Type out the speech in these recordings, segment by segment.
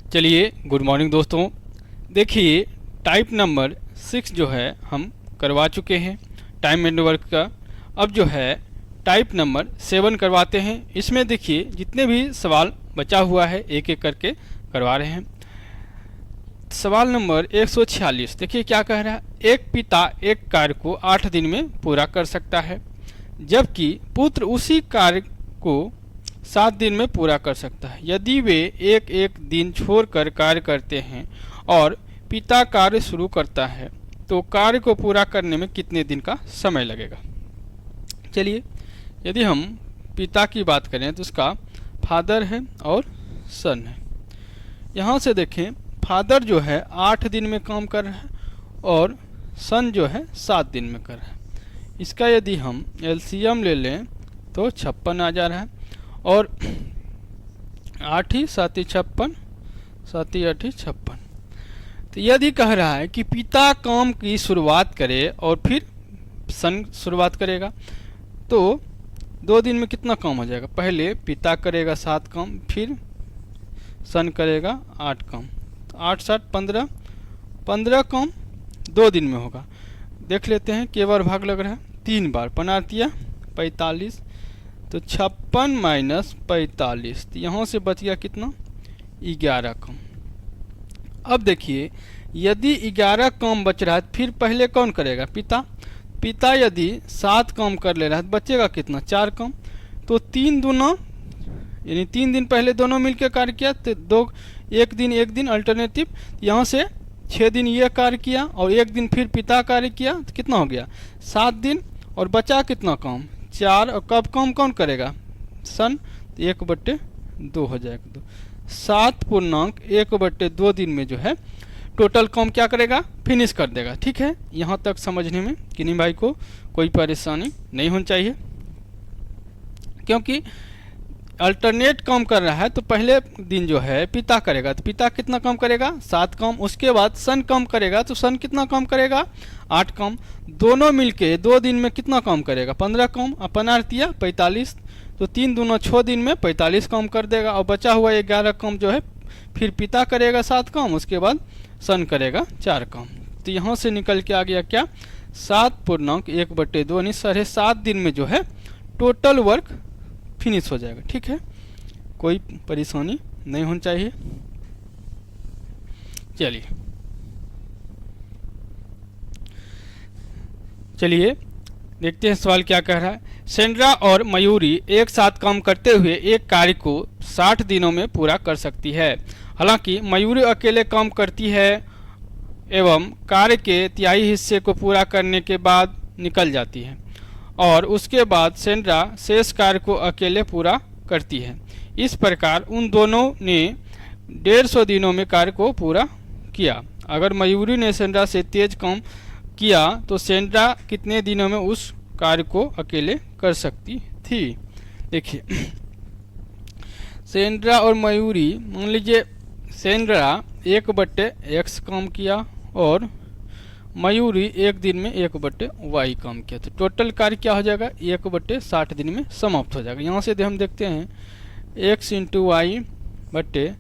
चलिए good morning दोस्तों। देखिए टाइप नंबर 6 जो है हम करवा चुके हैं टाइम एंड वर्क का। अब जो है टाइप नंबर 7 करवाते हैं। इसमें देखिए जितने भी सवाल बचा हुआ है एक एक करके करवा रहे हैं। सवाल नंबर 146 देखिए क्या कह रहा है। एक पिता एक कार्य को 8 दिन में पूरा कर सकता है, जबकि पुत्र उसी कार्य को 7 दिन में पूरा कर सकता है। यदि वे एक एक दिन छोड़कर कार्य करते हैं और पिता कार्य शुरू करता है तो कार्य को पूरा करने में कितने दिन का समय लगेगा। चलिए यदि हम पिता की बात करें तो उसका फादर है और सन है। यहाँ से देखें फादर जो है 8 दिन में काम कर रहा है और सन जो है 7 दिन में कर रहा है। इसका यदि हम एलसीएम ले लें तो 56 आ जा रहा है और 8 ही 7 ही 56, 7 ही 8 ही 56। तो यदि कह रहा है कि पिता काम की शुरुआत करे और फिर सन शुरुआत करेगा तो 2 दिन में कितना काम हो जाएगा। पहले पिता करेगा 7 काम, फिर सन करेगा 8 काम। 8 7 15, 15 काम 2 दिन में होगा। देख लेते हैं केवल भाग लग रहा है 3 बार। 15 45, तो 56 माइनस 45, तो यहाँ से बच गया कितना 11 काम। अब देखिए यदि 11 काम बच रहा है फिर पहले कौन करेगा, पिता। पिता यदि 7 काम कर ले रहा है तो बचेगा कितना 4 काम। तो 3 दूना यानी 3 दिन पहले दोनों मिलकर कार्य किया तो एक दिन अल्टरनेटिव। यहाँ से 6 दिन ये कार्य किया और 1 दिन फिर पिता कार्य किया तो कितना हो गया 7 दिन। और बचा कितना काम 4। और कब काम कौन करेगा, सन। तो 1/2 हो जाएगा। 7.1/2 दिन में जो है टोटल काम क्या करेगा, फिनिश कर देगा। ठीक है, यहाँ तक समझने में किन्हीं भाई को कोई परेशानी नहीं होनी चाहिए, क्योंकि अल्टरनेट काम कर रहा है तो पहले दिन जो है पिता करेगा तो पिता कितना काम करेगा 7 काम। उसके बाद सन काम करेगा तो सन कितना काम करेगा 8 काम। दोनों मिलके 2 दिन में कितना काम करेगा 15 काम। अपन 45, तो 3 दूना 6 दिन में 45 काम कर देगा। और बचा हुआ 11 काम जो है फिर पिता करेगा 7 काम, उसके बाद सन करेगा 4 काम। तो यहाँ से निकल के आ गया क्या 7.1/2 यानी 7.5 दिन में जो है टोटल वर्क फिनिश हो जाएगा। ठीक है, कोई परेशानी नहीं होनी चाहिए। चलिए देखते हैं सवाल क्या कह रहा है। सेंड्रा और मयूरी एक साथ काम करते हुए एक कार्य को 60 दिनों में पूरा कर सकती है। हालांकि मयूरी अकेले काम करती है एवं कार्य के तिहाई हिस्से को पूरा करने के बाद निकल जाती है और उसके बाद सेंड्रा शेष कार्य को अकेले पूरा करती है। इस प्रकार उन दोनों ने 150 दिनों में कार्य को पूरा किया। अगर मयूरी ने सेंड्रा से तेज काम किया तो सेंड्रा कितने दिनों में उस कार्य को अकेले कर सकती थी। देखिए सेंड्रा और मयूरी, मान लीजिए सेंड्रा 1/x काम किया और मयूरी 1 दिन में 1/y काम किया तो टोटल कार्य क्या हो जाएगा 1/60 दिन में समाप्त हो जाएगा। यहाँ से हम देखते हैं x × y बट्टे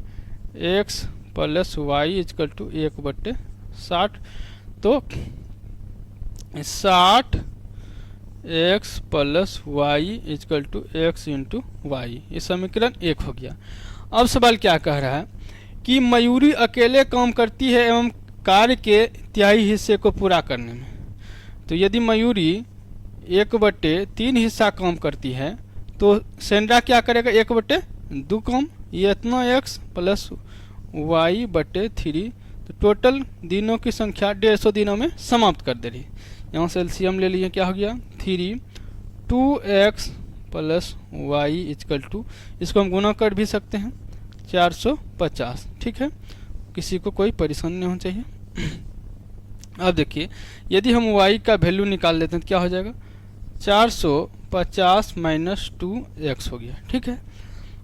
x + y = 1/60। तो 60 x + y = x × y, ये समीकरण 1 हो गया। अब सवाल क्या कह रहा है कि मयूरी अकेले काम करती है एवं कार्य के तिहाई हिस्से को पूरा करने में। तो यदि मयूरी 1/3 हिस्सा काम करती है तो सेंड्रा क्या करेगा 1/2 काम। ये इतना x + y/3, तो टोटल दिनों की संख्या 150 दिनों में समाप्त कर दे रही। यहाँ से एलसीएम ले लिए, क्या हो गया 3 2x + y = इसको हम गुना कर भी सकते हैं 450। ठीक है, किसी को कोई परेशानी नहीं होनी चाहिए। अब देखिए यदि हम y का वैल्यू निकाल लेते हैं तो क्या हो जाएगा 450 - 2x हो गया। ठीक है,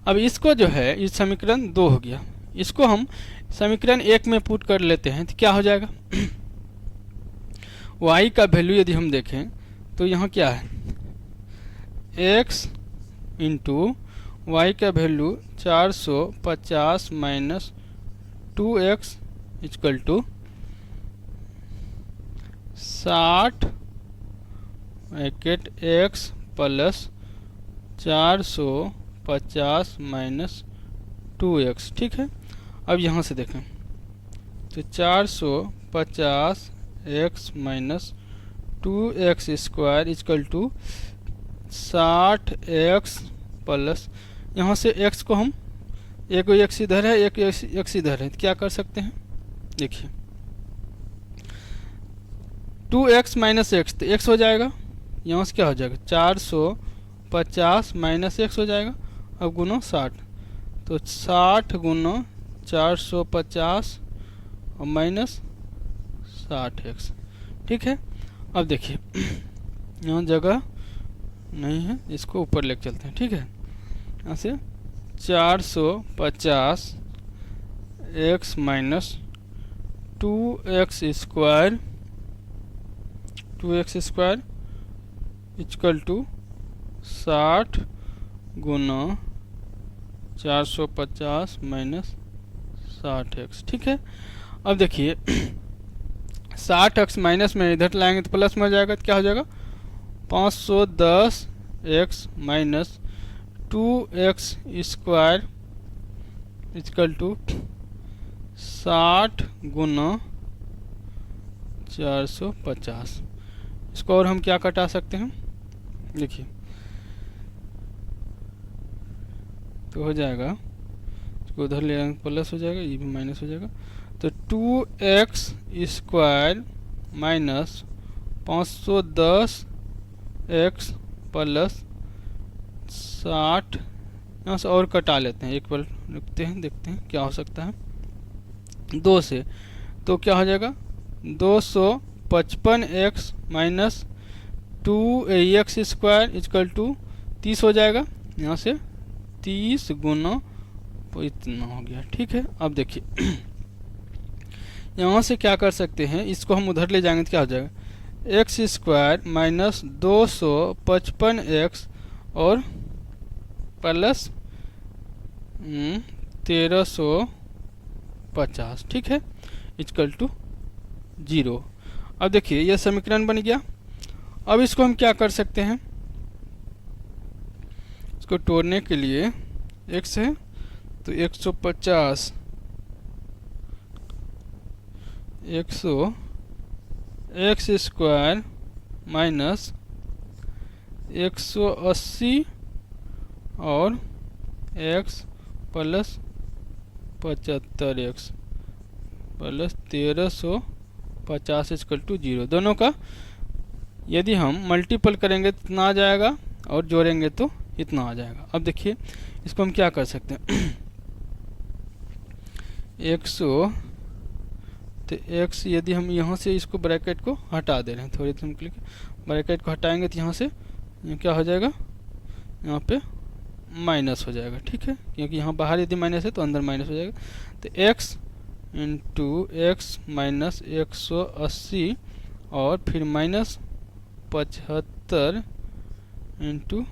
अब इसको जो है इस समीकरण 2 हो गया, इसको हम समीकरण 1 में पुट कर लेते हैं तो क्या हो जाएगा y का वैल्यू यदि हम देखें तो यहाँ क्या है x × y का value 450 - 2x equal to 60 bracket x plus 450 minus 2x। ठीक है, अब यहाँ से देखें तो 450 x minus 2x square equal to 60x plus, यहाँ से x को हम एक x इधर है एक x इधर है, क्या कर सकते हैं, देखिए 2x माइनस x तो x हो जाएगा, यहाँ से क्या हो जाएगा 450 माइनस x हो जाएगा, अब गुना 60 तो 60 गुना 450 और माइनस 60x। ठीक है, अब देखिए यहाँ जगह नहीं है, इसको ऊपर लेके चलते हैं। ठीक है, यहाँ से 450 x minus 2x square equal to 60 गुना 450 माइनस 60x। ठीक है, अब देखिए 60x माइनस में इधर लाएंगे तो प्लस में हो जाएगा, तो क्या हो जाएगा 510x minus 2x square equal to 60 गुना 450। इसको और हम क्या कटा सकते हैं, देखिए तो हो जाएगा, इसको उधर ले आएंगे प्लस हो जाएगा, ये भी माइनस हो जाएगा, तो 2x square minus 510x plus 60, यहाँ से और कटा लेते हैं, एक बार रुकते हैं देखते हैं क्या हो सकता है 2 से, तो क्या हो जाएगा 255x minus 2x square equal to 30 हो जाएगा, यहाँ से 30 गुना तो इतना हो गया। ठीक है, अब देखिए यहाँ से क्या कर सकते हैं, इसको हम उधर ले जाएंगे तो क्या हो जाएगा x स्क्वायर माइनस 255x और प्लस 1350। ठीक है, इक्वल टू 0। अब देखिए यह समीकरण बन गया। अब इसको हम क्या कर सकते हैं, इसको तोड़ने के लिए x है तो 150 x स्क्वायर माइनस 180 और x plus 75x plus 1350 equal to 0। दोनों का यदि हम मल्टीपल करेंगे तो इतना आ जाएगा और जोड़ेंगे तो इतना आ जाएगा। अब देखिए इसको हम क्या कर सकते हैं 100 तो x, यदि हम यहाँ से इसको ब्रैकेट को हटा दे रहे हैं, थोड़ी देर के लिए ब्रैकेट को हटाएंगे तो यहाँ से क्या हो जाएगा, यहाँ पे माइनस हो जाएगा। ठीक है, क्योंकि यहाँ बाहर यदि माइनस है तो अंदर माइनस हो जाएगा, तो x इंटू एक्स माइनस 180 और फिर माइनस 75 इंटू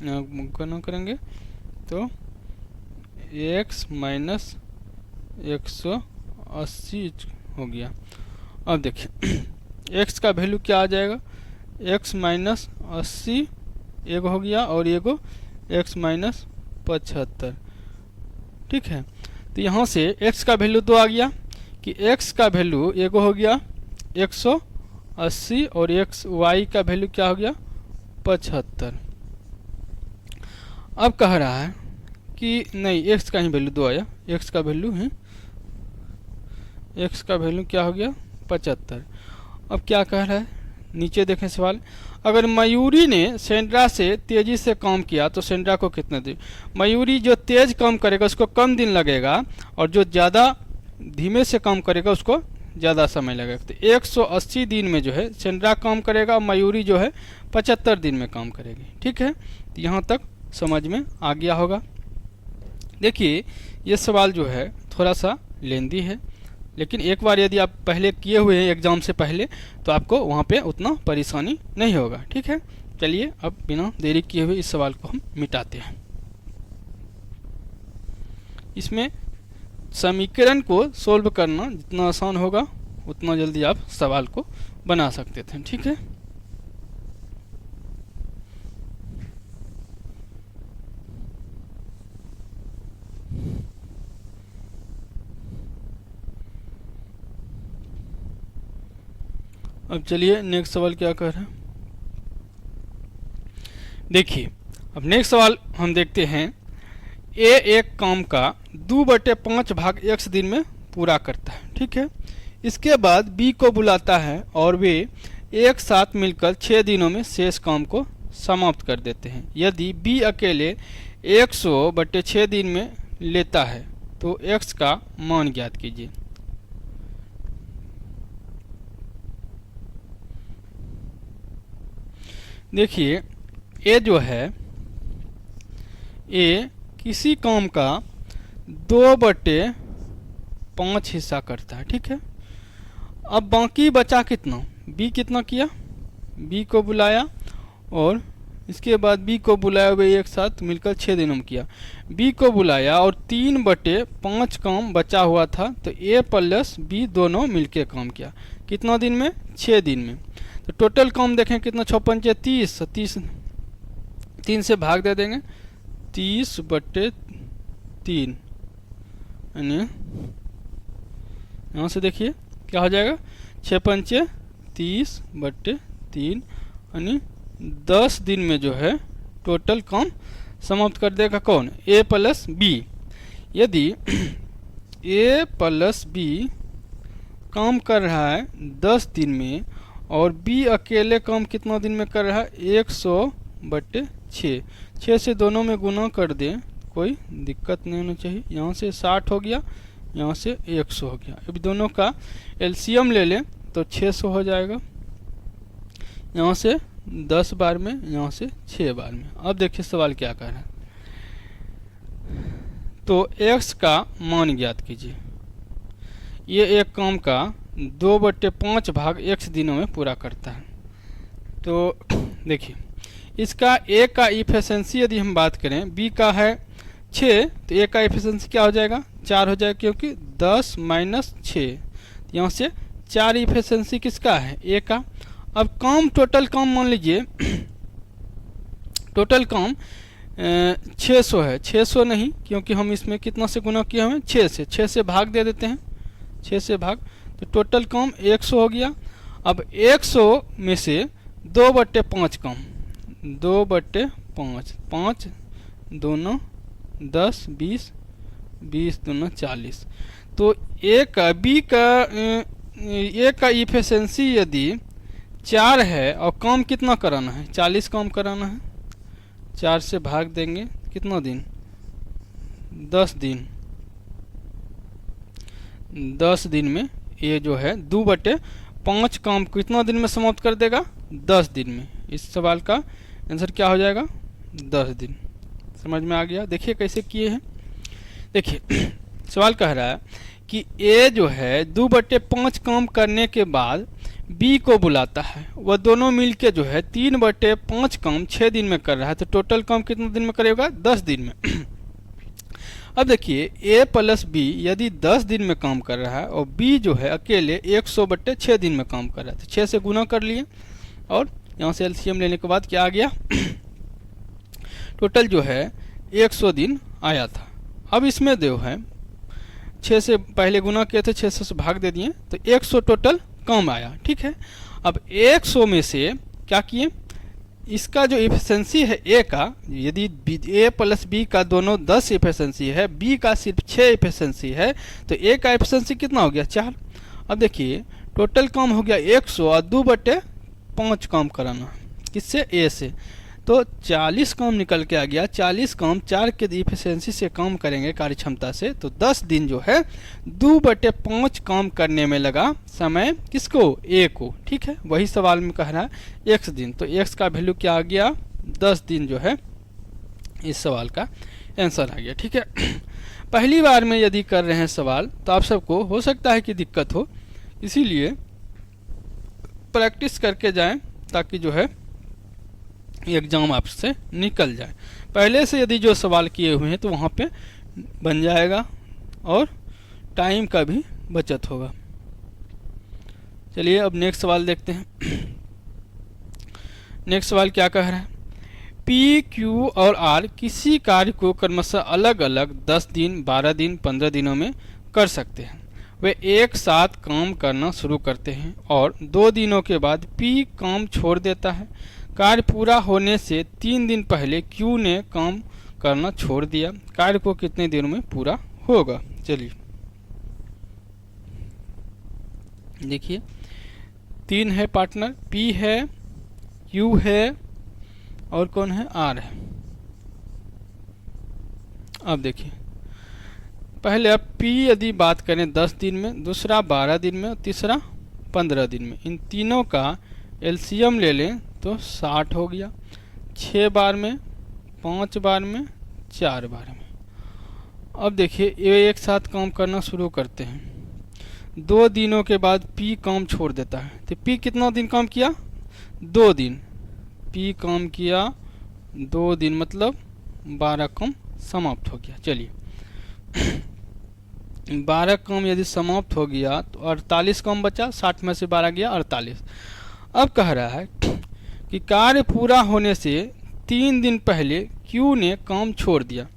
गणना करेंगे तो x माइनस 180 हो गया। अब देखिए x का वैल्यू क्या आ जाएगा, x माइनस 80 एक हो गया और एगो x माइनस 75। ठीक है, तो यहाँ से x का वैल्यू तो आ गया कि x का वैल्यू एगो हो गया 180 और y का वैल्यू क्या हो गया 75। अब कह रहा है कि नहीं x का ही वैल्यू दो आया, x का वैल्यू है, x का वैल्यू क्या हो गया 75। अब क्या कह रहा है, नीचे देखें सवाल, अगर मयूरी ने सेंड्रा से तेजी से काम किया तो सेंड्रा को कितने दिन, मयूरी जो तेज काम करेगा उसको कम दिन लगेगा और जो ज़्यादा धीमे से काम करेगा उसको ज़्यादा समय लगेगा। तो 180 दिन में जो है सेंड्रा काम करेगा, मयूरी जो है 75 दिन में काम करेगी। ठीक है, तो यहाँ तक समझ में आ गया होगा। देखिए ये सवाल जो है थोड़ा सा लेंदी है, लेकिन एक बार यदि आप पहले किए हुए हैं एग्ज़ाम से पहले तो आपको वहाँ पे उतना परेशानी नहीं होगा। ठीक है, चलिए अब बिना देरी किए हुए इस सवाल को हम मिटाते हैं। इसमें समीकरण को सोल्व करना जितना आसान होगा उतना जल्दी आप सवाल को बना सकते थे। ठीक है, अब चलिए नेक्स्ट सवाल क्या कह रहा है। देखिए अब नेक्स्ट सवाल हम देखते हैं। ए एक काम का 2/5 भाग x दिन में पूरा करता है। ठीक है, इसके बाद बी को बुलाता है और वे एक साथ मिलकर 6 दिनों में शेष काम को समाप्त कर देते हैं। यदि बी अकेले 100/6 दिन में लेता है तो x का मान ज्ञात कीजिए। देखिए ए जो है, ए किसी काम का 2/5 हिस्सा करता है। ठीक है, अब बाकी बचा कितना, बी कितना किया, बी को बुलाया और इसके बाद बी को बुलाया हुए एक साथ मिलकर 6 दिनों में किया। बी को बुलाया और 3/5 काम बचा हुआ था तो ए प्लस बी दोनों मिलकर काम किया। कितना दिन में, 6 दिन में। तो टोटल काम देखें कितना, 6×5 = 30, 3 से भाग दे देंगे, 30/3 यानी यहाँ से देखिए क्या हो जाएगा, 6×5 30/3 यानी 10 दिन में जो है टोटल काम समाप्त कर देगा कौन, ए प्लस बी। यदि ए प्लस बी काम कर रहा है 10 दिन में और बी अकेले काम कितना दिन में कर रहा है, 100/6, 6 से दोनों में गुना कर दें, कोई दिक्कत नहीं होना चाहिए। यहाँ से 60 हो गया, यहाँ से 100 हो गया। अभी दोनों का एलसीएम ले लें तो 600 हो जाएगा। यहाँ से 10 बार में, यहाँ से 6 बार में। अब देखिए सवाल क्या कह रहा है। तो x का मान ज्ञात कीजिए। ये एक काम का 2/5 भाग x दिनों में पूरा करता है। तो देखिए इसका a का इफिशिएंसी यदि हम बात करें, b का है 6 तो a का इफिशिएंसी क्या हो जाएगा, 4 हो जाएगा, क्योंकि 10 - 6, यहाँ से 4 इफिशिएंसी किसका है, a का। अब काम टोटल काम मान लीजिए टोटल काम 600 है, 600 नहीं क्योंकि हम इसमें कितना से गुना किया हमें, 6 से भाग दे देते हैं, 6 से भाग, तो टोटल काम 100 हो गया। अब 100 में से 2/5 काम, 2/5, 5 दोनों 10, 20, 20 दोनों 40। तो ए का इफिशिएंसी यदि 4 है और काम कितना कराना है, 40 काम कराना है, 4 से भाग देंगे, कितना दिन, 10 दिन। 10 दिन में ये जो है 2/5 काम कितना दिन में समाप्त कर देगा, 10 दिन में। इस सवाल का आंसर क्या हो जाएगा, 10 दिन। समझ में आ गया। देखिए कैसे किए हैं। देखिए सवाल कह रहा है कि ए जो है 2/5 काम करने के बाद बी को बुलाता है, वह दोनों मिलके जो है 3/5 काम 6 दिन में कर रहा है, तो टोटल काम कितने दिन में करेगा, 10 दिन में। अब देखिए ए प्लस बी यदि 10 दिन में काम कर रहा है और बी जो है अकेले 100/6 दिन में काम कर रहा है, तो 6 से गुना कर लिए और यहाँ से एलसीएम लेने के बाद क्या आ गया, टोटल जो है 100 दिन आया था। अब इसमें जो है 6 से पहले गुना किए थे, 600 से भाग दे दिए, तो 100 टोटल काम आया। ठीक है, अब 100 में से क्या किए, इसका जो इफिशिएंसी है ए का, यदि ए प्लस बी का दोनों 10 इफिशिएंसी है, बी का सिर्फ 6 इफिशिएंसी है, तो ए का इफिशिएंसी कितना हो गया, 4। अब देखिए टोटल काम हो गया 100 और 2/5 काम कराना किससे, ए से, तो 40 काम निकल के आ गया। 40 काम 4 के इफिशिएंसी से काम करेंगे कार्य क्षमता से, तो 10 दिन जो है 2/5 काम करने में लगा समय, किसको, ए को। ठीक है, वही सवाल में कह रहा है x दिन, तो x का वैल्यू क्या आ गया, 10 दिन जो है इस सवाल का आंसर आ गया। ठीक है, पहली बार में यदि कर रहे हैं सवाल तो आप सबको हो सकता है कि दिक्कत हो, इसीलिए प्रैक्टिस करके जाएं ताकि जो है एग्जाम आपसे निकल जाए। पहले से यदि जो सवाल किए हुए हैं तो वहाँ पे बन जाएगा और टाइम का भी बचत होगा। चलिए अब नेक्स्ट सवाल देखते हैं। नेक्स्ट सवाल क्या कह रहा है, पी, क्यू और आर किसी कार्य को क्रमशः अलग अलग 10 दिन, 12 दिन, 15 दिनों में कर सकते हैं। वे एक साथ काम करना शुरू करते हैं और 2 दिनों के बाद पी काम छोड़ देता है। कार्य पूरा होने से 3 दिन पहले क्यू ने काम करना छोड़ दिया। कार्य को कितने दिनों में पूरा होगा? चलिए देखिए, 3 है पार्टनर, पी है, क्यू है और कौन है? आर है। अब देखिए, पहले अब पी यदि बात करें 10 दिन में, दूसरा 12 दिन में और तीसरा 15 दिन में, इन तीनों का एलसीएम ले लें तो 60 हो गया। 6 बार में, 5 बार में, 4 बार में। अब देखिए, ये एक साथ काम करना शुरू करते हैं। 2 दिनों के बाद पी काम छोड़ देता है। तो पी कितना दिन काम किया? 2 दिन। पी काम किया 2 दिन, मतलब 12 काम समाप्त हो गया। चलिए 12 काम यदि समाप्त हो गया तो 48 काम बचा, 60 में से 12 गया 48। अब कह रहा है कि कार्य पूरा होने से 3 दिन पहले क्यू ने काम छोड़ दिया।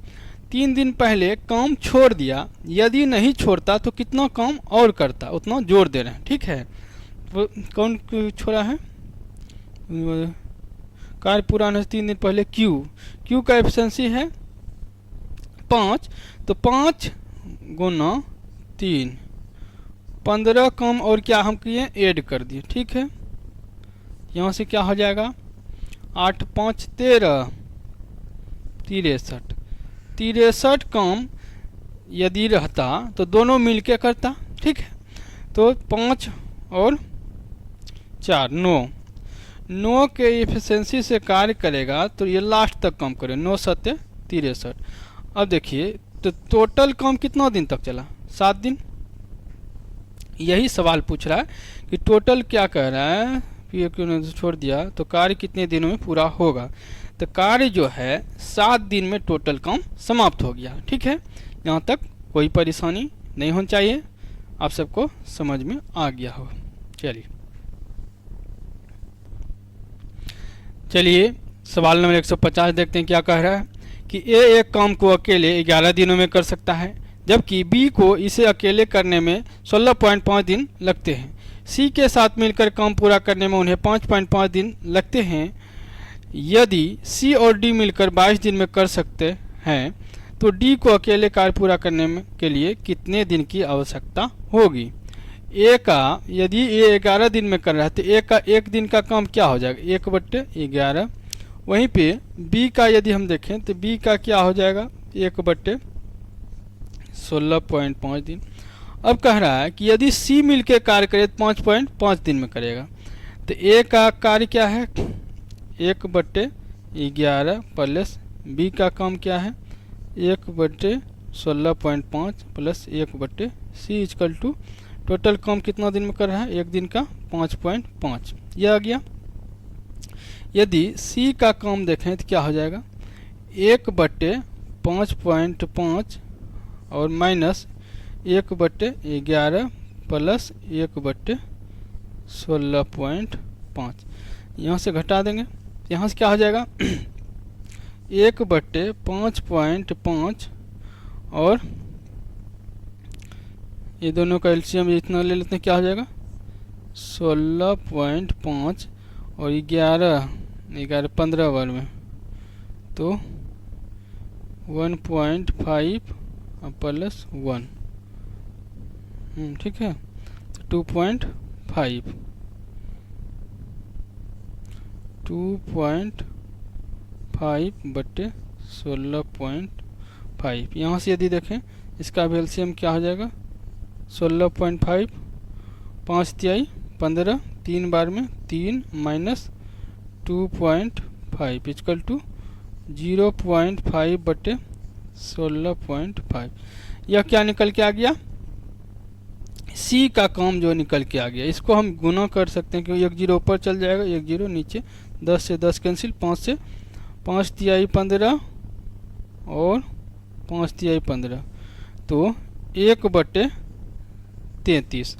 3 दिन पहले काम छोड़ दिया, यदि नहीं छोड़ता तो कितना काम और करता, उतना जोर दे रहे हैं। ठीक है, तो कौन छोड़ा है? कार्य पूरा होने से 3 दिन पहले क्यू का एफिशिएंसी है 5, तो 5 गुना 3, 15 काम और क्या हम किए? ऐड कर दिए। ठीक है, यहाँ से क्या हो जाएगा? 8 5 13, 63 काम यदि रहता तो दोनों मिलके करता। ठीक है, तो 5 और 4 9 के एफिशिएंसी से कार्य करेगा तो ये लास्ट तक काम करे, 9 7 63। अब देखिए, तो टोटल काम कितना दिन तक चला? 7 दिन। यही सवाल पूछ रहा है कि टोटल क्या कह रहा है, पी क्यू ने छोड़ दिया तो कार्य कितने दिनों में पूरा होगा? तो कार्य जो है 7 दिन में टोटल काम समाप्त हो गया। ठीक है, यहाँ तक कोई परेशानी नहीं होनी चाहिए, आप सबको समझ में आ गया होगा। चलिए सवाल नंबर 150 देखते हैं क्या कह रहा है कि ए एक काम को अकेले 11 दिनों में कर सकता है, जबकि बी को इसे अकेले करने में 16.5 दिन लगते हैं। सी के साथ मिलकर काम पूरा करने में उन्हें 5.5 दिन लगते हैं। यदि सी और डी मिलकर 22 दिन में कर सकते हैं तो डी को अकेले कार्य पूरा करने के लिए कितने दिन की आवश्यकता होगी? ए का यदि ए 11 दिन में कर रहा है तो ए का 1 दिन का काम क्या हो जाएगा? 1/11। वहीं पे बी का यदि हम देखें तो बी का क्या हो जाएगा? 1/16.5 दिन। अब कह रहा है कि यदि सी मिलके कार्य करे तो 5.5 दिन में करेगा। तो ए का कार्य क्या है? 1/11 प्लस बी का काम क्या है? 1/16.5 plus 1/c equal to total काम कितना दिन में कर रहा है? 1 दिन का 5.5, यह आ गया। यदि सी का काम देखें तो क्या हो जाएगा? 1/5.5 और माइनस 1/11 प्लस 1/16.5, यहाँ से घटा देंगे, यहाँ से क्या हो जाएगा? 1/5.5 और ये दोनों का एलसीएम इतना ले लेते हैं, क्या हो जाएगा? 16.5 और 11 15 बार में तो 1.5 प्लस 1, ठीक है, तो 2.5 बटे 16.5। यहाँ से यदि देखें इसका भी एलसीएम क्या हो जाएगा? 16.5, 5 तिहाई 15, 3 बार में 3 माइनस 2.5 इक्वल टू 0.5 बटे 16.5। यह क्या निकल के आ गया? सी का काम जो निकल के आ गया। इसको हम गुना कर सकते हैं क्योंकि 1 0 ऊपर चल जाएगा, 1 0 नीचे, 10 से 10 कैंसिल, 5 से 5 तिहाई 15 और 5 तिहाई 15, तो 1/16 33।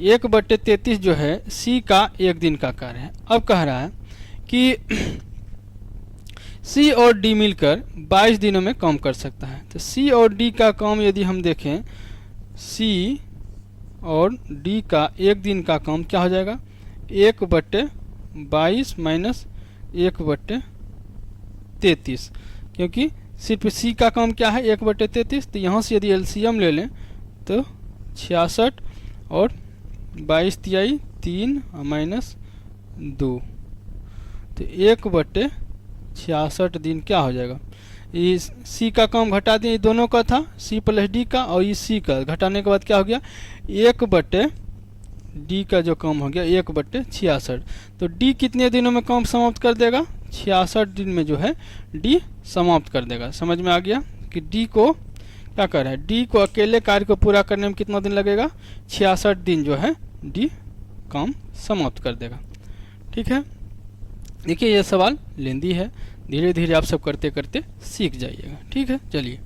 1/33 जो है सी का एक दिन का कार्य है। अब कह रहा है कि सी और डी मिलकर 22 दिनों में काम कर सकता है। तो सी और डी का काम यदि हम देखें, सी और डी का एक दिन का काम क्या हो जाएगा, 1/22 माइनस 1/33, क्योंकि सिर्फ सी का काम क्या है 1/33। तो यहाँ से यदि एलसीएम ले लें तो 66 और 22 तिहाई 3 माइनस 2, तो 1/66 दिन क्या हो जाएगा। इस सी का काम घटा दें, दोनों का था सी प्लस डी का, और इस सी का घटाने के बाद क्या हो गया 1/डी का जो काम हो गया 1/66। तो डी कितने दिनों में काम समाप्त कर देगा, 66 दिन में जो है डी समाप्त कर देगा। समझ में आ गया कि डी को क्या कर रहा है, डी को अकेले कार्य को पूरा करने में कितना दिन लगेगा, 66 दिन जो है डी काम समाप्त कर देगा। ठीक है, देखिए ये सवाल लेंदी है, धीरे धीरे आप सब करते करते सीख जाइएगा। ठीक है, चलिए।